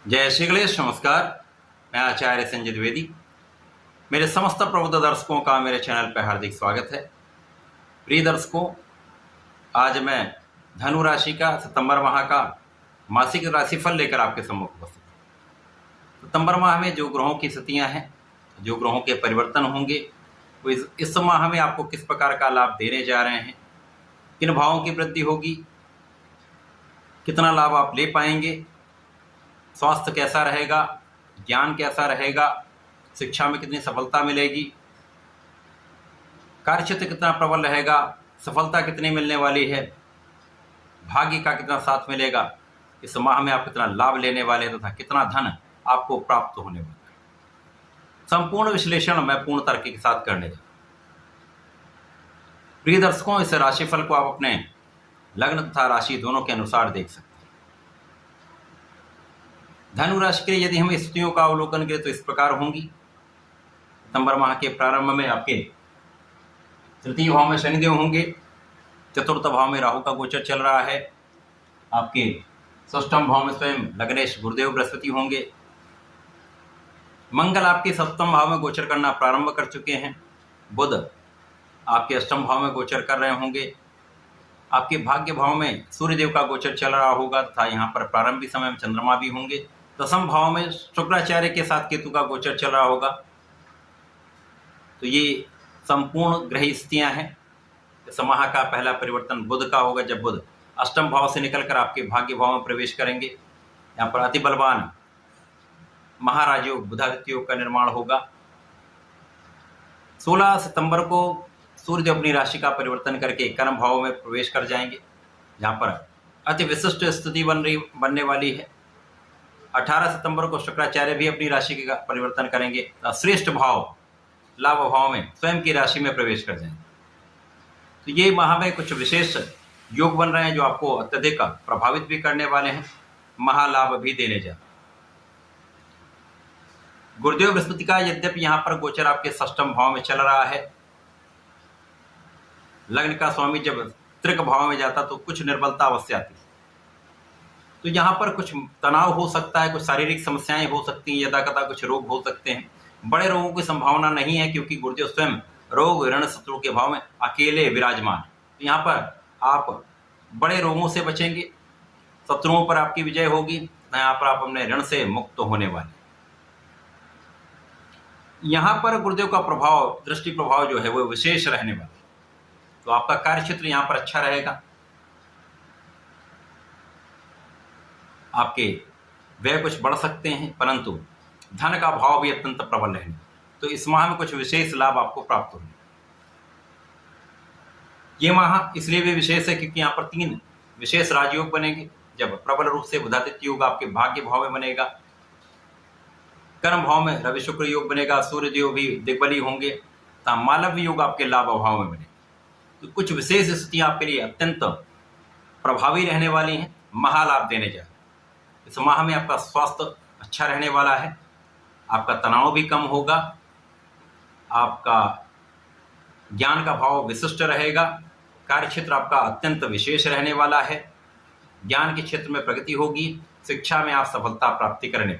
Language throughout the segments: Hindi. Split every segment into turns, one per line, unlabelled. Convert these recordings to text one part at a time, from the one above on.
जय श्री गणेश। नमस्कार। मैं आचार्य संजय द्विवेदी। मेरे समस्त प्रबुद्ध दर्शकों का मेरे चैनल पर हार्दिक स्वागत है। प्रिय दर्शकों, आज मैं धनु राशि का सितंबर माह का मासिक राशिफल लेकर आपके सम्मुख उपस्थित हूं। सितंबर माह में जो ग्रहों की स्थितियां हैं, जो ग्रहों के परिवर्तन होंगे, वो इस माह में आपको किस प्रकार का लाभ देने जा रहे हैं, किन भावों की वृद्धि होगी, कितना लाभ आप ले पाएंगे, स्वास्थ्य कैसा रहेगा, ज्ञान कैसा रहेगा, शिक्षा में कितनी सफलता मिलेगी, कार्यक्षेत्र कितना प्रबल रहेगा, सफलता कितनी मिलने वाली है, भाग्य का कितना साथ मिलेगा, इस माह में आप कितना लाभ लेने वाले हैं तथा कितना धन आपको प्राप्त होने वाला है। संपूर्ण विश्लेषण मैं पूर्ण तर्क के साथ करने जा रहा हूं। प्रिय दर्शकों, इस राशिफल को आप अपने लग्न तथा राशि दोनों के अनुसार देख सकते हैं। धनु राशि के लिए यदि हम स्थितियों का अवलोकन करें तो इस प्रकार होंगी। सितंबर माह के प्रारंभ में आपके तृतीय भाव में शनिदेव होंगे, चतुर्थ भाव में राहु का गोचर चल रहा है, आपके षष्ठम भाव में स्वयं लग्नेश गुरुदेव बृहस्पति होंगे, मंगल आपके सप्तम भाव में गोचर करना प्रारंभ कर चुके हैं, बुध आपके अष्टम भाव में गोचर कर रहे होंगे, आपके भाग्य भाव में सूर्यदेव का गोचर चल रहा होगा तथा यहाँ पर प्रारंभिक समय में चंद्रमा भी होंगे, दसम भाव में शुक्राचार्य के साथ केतु का गोचर चल रहा होगा। तो ये संपूर्ण ग्रह स्थितियां हैं। इस माह का पहला परिवर्तन बुध का होगा, जब बुध अष्टम भाव से निकलकर आपके भाग्य भाव में प्रवेश करेंगे। यहाँ पर अति बलवान महाराज योग बुधादित्य योग का निर्माण होगा। 16 सितंबर को सूर्य अपनी राशि का परिवर्तन करके कर्म भाव में प्रवेश कर जाएंगे, जहाँ पर अति विशिष्ट स्थिति बनने वाली है। 18 सितंबर को शुक्राचार्य भी अपनी राशि का परिवर्तन करेंगे, श्रेष्ठ भाव लाभ भाव में स्वयं की राशि में प्रवेश कर जाएंगे। तो ये माह में कुछ विशेष योग बन रहे हैं जो आपको अत्यधिक प्रभावित भी करने वाले हैं, महालाभ भी देने जा रहे हैं। गुरुदेव बृहस्पति का यद्यपि यहाँ पर गोचर आपके षष्ठम भाव में चल रहा है, लग्न का स्वामी जब त्रिक भाव में जाता तो कुछ निर्बलता अवश्य आती है। तो यहाँ पर कुछ तनाव हो सकता है, कुछ शारीरिक समस्याएं हो सकती हैं, यदा कदा कुछ रोग हो सकते हैं। बड़े रोगों की संभावना नहीं है क्योंकि गुरुदेव स्वयं रोग ऋण शत्रु के भाव में अकेले विराजमान। तो यहाँ पर आप बड़े रोगों से बचेंगे, शत्रुओं पर आपकी विजय होगी, यहाँ पर आप अपने ऋण से मुक्त होने वाले। यहाँ पर गुरुदेव का प्रभाव, दृष्टि प्रभाव जो है वो विशेष रहने वाला है। तो आपका कार्य क्षेत्र यहाँ पर अच्छा रहेगा, आपके व्यय कुछ बढ़ सकते हैं, परंतु धन का भाव भी अत्यंत प्रबल रहेगा। तो इस माह में कुछ विशेष लाभ आपको प्राप्त होंगे। ये माह इसलिए भी विशेष है क्योंकि यहाँ पर 3 विशेष राजयोग बनेंगे। जब प्रबल रूप से बुधादित्य योग आपके भाग्य भाव में बनेगा, कर्म भाव में रवि शुक्र योग बनेगा, सूर्य देव भी दिग्बली होंगे, तथा मालव्य योग आपके लाभ भाव में बनेगा। तो कुछ विशेष स्थितियां आपके लिए अत्यंत प्रभावी रहने वाली हैं, महालाभ देने जा रहे हैं। इस माह में आपका स्वास्थ्य अच्छा रहने वाला है, आपका तनाव भी कम होगा, आपका ज्ञान का भाव विशिष्ट रहेगा, कार्य क्षेत्र आपका अत्यंत विशेष रहने वाला है, ज्ञान के क्षेत्र में प्रगति होगी, शिक्षा में आप सफलता प्राप्ति करने।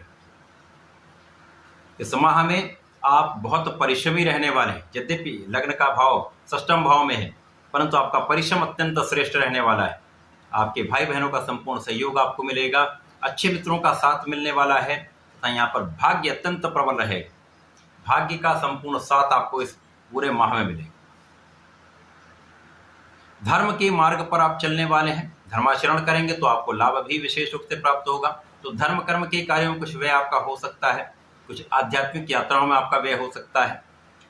इस माह में आप बहुत परिश्रमी रहने वाले हैं। यद्यपि लग्न का भाव षष्ठम भाव में है, परंतु आपका परिश्रम अत्यंत श्रेष्ठ रहने वाला है। आपके भाई बहनों का संपूर्ण सहयोग आपको मिलेगा, अच्छे मित्रों का साथ मिलने वाला है तथा यहाँ पर भाग्य अत्यंत प्रबल रहेगा। भाग्य का संपूर्ण साथ आपको इस पूरे माह में मिलेगा। धर्म के मार्ग पर आप चलने वाले हैं, धर्माचरण करेंगे तो आपको लाभ भी विशेष रूप से प्राप्त होगा। तो धर्म कर्म के कार्यों में कुछ व्यय आपका हो सकता है, कुछ आध्यात्मिक यात्राओं में आपका व्यय हो सकता है।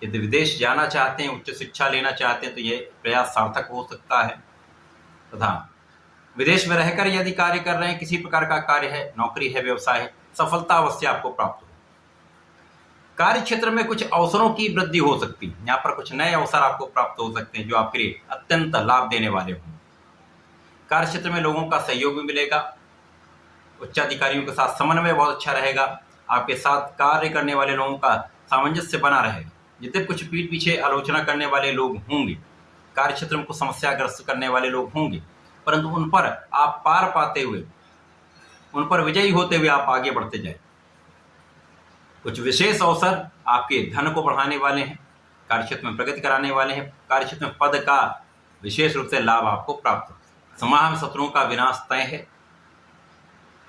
यदि विदेश जाना चाहते हैं, उच्च शिक्षा लेना चाहते हैं तो यह प्रयास सार्थक हो सकता है। तथा विदेश में रहकर यदि कार्य कर रहे हैं, किसी प्रकार का कार्य है, नौकरी है, व्यवसाय है, सफलता अवश्य आपको प्राप्त हो। कार्य क्षेत्र में कुछ अवसरों की वृद्धि हो सकती है, यहाँ पर कुछ नए अवसर आपको प्राप्त हो सकते हैं जो आपके लिए अत्यंत लाभ देने वाले होंगे। कार्य क्षेत्र में लोगों का सहयोग भी मिलेगा, उच्चाधिकारियों के साथ समन्वय बहुत अच्छा रहेगा, आपके साथ कार्य करने वाले लोगों का सामंजस्य बना रहेगा। जितने कुछ पीठ पीछे आलोचना करने वाले लोग होंगे, कार्य क्षेत्र में कुछ समस्याग्रस्त करने वाले लोग होंगे, परंतु उन पर आप पार पाते हुए उन पर विजयी होते हुए आप आगे बढ़ते जाएं। कुछ विशेष अवसर आपके धन को बढ़ाने वाले हैं, कार्यक्षेत्र में प्रगति कराने वाले हैं, कार्यक्षेत्र में पद का विशेष रूप से लाभ आपको प्राप्त हो। समाज में शत्रुओं का विनाश तय है,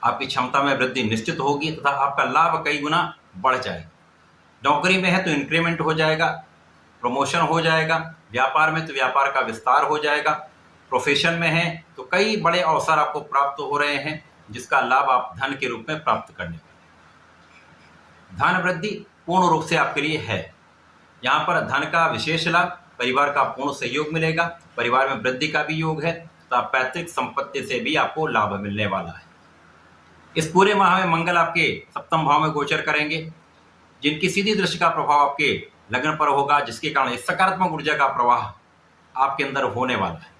आपकी क्षमता में वृद्धि निश्चित होगी तथा आपका लाभ कई गुना बढ़ जाएगा। नौकरी में है तो इंक्रीमेंट हो जाएगा, प्रमोशन हो जाएगा, व्यापार में तो व्यापार का विस्तार हो जाएगा, प्रोफेशन में है तो कई बड़े अवसर आपको प्राप्त हो रहे हैं जिसका लाभ आप धन के रूप में प्राप्त करने वाले। धन वृद्धि पूर्ण रूप से आपके लिए है। यहाँ पर धन का विशेष लाभ, परिवार का पूर्ण सहयोग मिलेगा, परिवार में वृद्धि का भी योग है तथा पैतृक संपत्ति से भी आपको लाभ मिलने वाला है। इस पूरे माह में मंगल आपके सप्तम भाव में गोचर करेंगे, जिनकी सीधी दृष्टि का प्रभाव आपके लग्न पर होगा, जिसके कारण एक सकारात्मक ऊर्जा का प्रवाह आपके अंदर होने वाला है।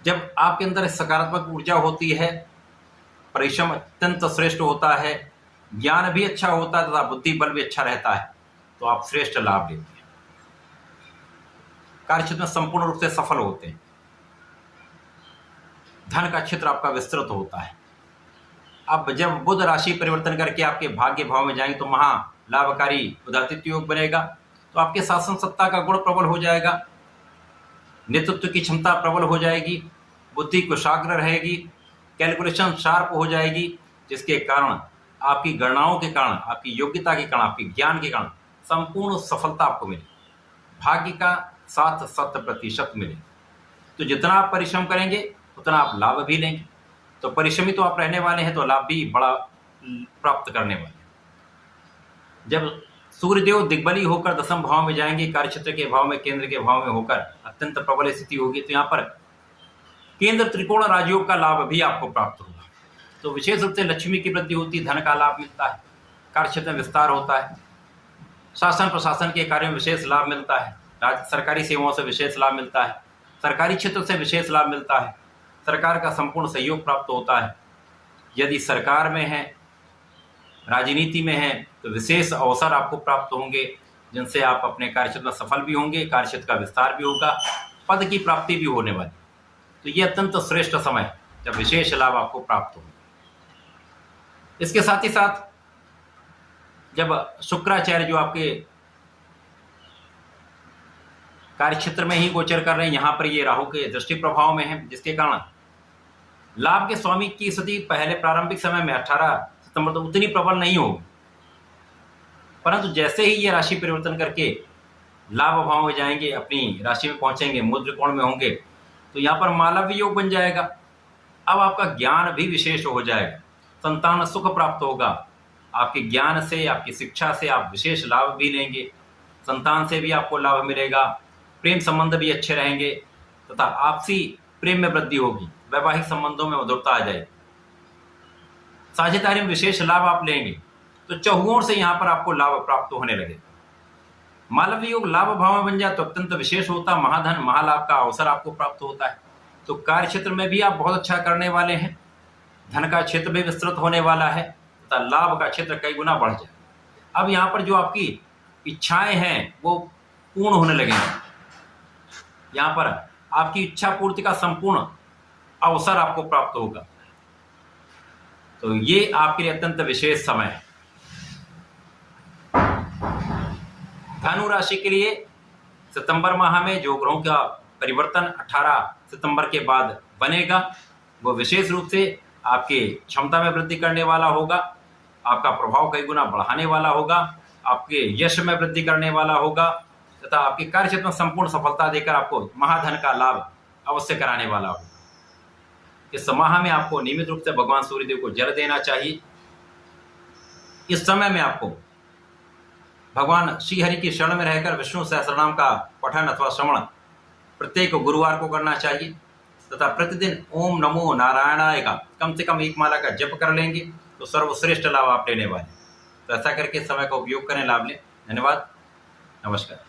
जब आपके अंदर सकारात्मक ऊर्जा होती है, परिश्रम अत्यंत श्रेष्ठ होता है, ज्ञान भी अच्छा होता है तथा बुद्धि बल भी अच्छा रहता है, तो आप श्रेष्ठ लाभ लेते हैं, कार्यक्षेत्र में संपूर्ण रूप से सफल होते हैं, धन का क्षेत्र आपका विस्तृत होता है। अब जब बुध राशि परिवर्तन करके आपके भाग्य भाव में जाएंगे तो महा लाभकारी उदातित्व योग बनेगा, तो आपके शासन सत्ता का गुण प्रबल हो जाएगा, नेतृत्व की क्षमता प्रबल हो जाएगी, बुद्धि कुशाग्र रहेगी, कैलकुलेशन शार्प हो जाएगी, जिसके कारण आपकी गणनाओं के कारण, आपकी योग्यता के कारण, आपके ज्ञान के कारण संपूर्ण सफलता आपको मिले, भाग्य का 7% मिले। तो जितना आप परिश्रम करेंगे उतना आप लाभ भी लेंगे। तो परिश्रमी तो आप रहने वाले हैं, तो लाभ भी बड़ा प्राप्त करने वाले हैं। जब सूर्यदेव दिग्बली होकर दसम भाव में जाएंगे, कार्यक्षेत्र के भाव में, केंद्र के भाव में होकर अत्यंत प्रबल स्थिति होगी, तो यहाँ पर केंद्र त्रिकोण राजयोग का लाभ भी आपको प्राप्त होगा। तो विशेष रूप से लक्ष्मी की वृद्धि होती है, धन का लाभ मिलता है, कार्यक्षेत्र में विस्तार होता है, शासन प्रशासन के कार्यों में विशेष लाभ मिलता है, राज्य सरकारी सेवाओं से विशेष लाभ मिलता है, सरकारी क्षेत्र से विशेष लाभ मिलता है, सरकार का संपूर्ण सहयोग प्राप्त होता है। यदि सरकार में है, राजनीति में है, तो विशेष अवसर आपको प्राप्त होंगे, जिनसे आप अपने कार्यक्षेत्र में सफल भी होंगे, कार्यक्षेत्र का विस्तार भी होगा, पद की प्राप्ति भी होने वाली। तो ये अत्यंत श्रेष्ठ समय है जब विशेष लाभ आपको प्राप्त होंगे। इसके साथ ही साथ जब शुक्राचार्य जो आपके कार्यक्षेत्र में ही गोचर कर रहे हैं, यहाँ पर ये राहु के दृष्टि प्रभाव में है, जिसके कारण लाभ के स्वामी की स्थिति पहले प्रारंभिक समय में 18 सितंबर तो उतनी प्रबल नहीं होगी, परंतु जैसे ही ये राशि परिवर्तन करके लाभ भाव में जाएंगे, अपनी राशि में पहुंचेंगे, मूल त्रिकोण में होंगे, तो यहाँ पर मालव्य योग बन जाएगा। अब आपका ज्ञान भी विशेष हो जाएगा, संतान सुख प्राप्त होगा, आपके ज्ञान से, आपकी शिक्षा से आप विशेष लाभ भी लेंगे, संतान से भी आपको लाभ मिलेगा, प्रेम संबंध भी अच्छे रहेंगे तथा आपसी प्रेम में वृद्धि होगी, वैवाहिक संबंधों में मधुरता आ जाएगी, साझेदारी में विशेष लाभ आप लेंगे। तो चहुओं से यहाँ पर आपको लाभ प्राप्त होने लगे। मालव्य योग लाभ भाव में बन जाए तो अत्यंत विशेष होता, महाधन महालाभ का अवसर आपको प्राप्त होता है। तो कार्य क्षेत्र में भी आप बहुत अच्छा करने वाले हैं, धन का क्षेत्र भी विस्तृत होने वाला है तथा लाभ का क्षेत्र कई गुना बढ़ जाए। अब यहाँ पर जो आपकी इच्छाएं हैं वो पूर्ण होने लगेंगी, यहाँ पर आपकी इच्छा पूर्ति का संपूर्ण अवसर आपको प्राप्त होगा। तो ये आपके लिए अत्यंत विशेष समय है। धनु राशि के लिए सितंबर माह में जो ग्रहों का परिवर्तन 18 सितंबर के बाद बनेगा, वो विशेष रूप से आपके क्षमता में वृद्धि करने वाला होगा, आपका प्रभाव कई गुना बढ़ाने वाला होगा, आपके यश में वृद्धि करने वाला होगा तथा आपके कार्य क्षेत्र में संपूर्ण सफलता देकर आपको महाधन का लाभ अवश्य कराने वाला होगा। इस माह में आपको नियमित रूप से भगवान सूर्यदेव को जल देना चाहिए। इस समय में आपको भगवान श्रीहरि की शरण में रहकर विष्णु सहस्रनाम का पठन अथवा श्रवण प्रत्येक गुरुवार को करना चाहिए तथा प्रतिदिन ओम नमो नारायणाय का कम से कम 1 माला का जप कर लेंगे तो सर्वश्रेष्ठ लाभ आप लेने वाले। तो ऐसा करके समय का उपयोग करें, लाभ लें। धन्यवाद, नमस्कार।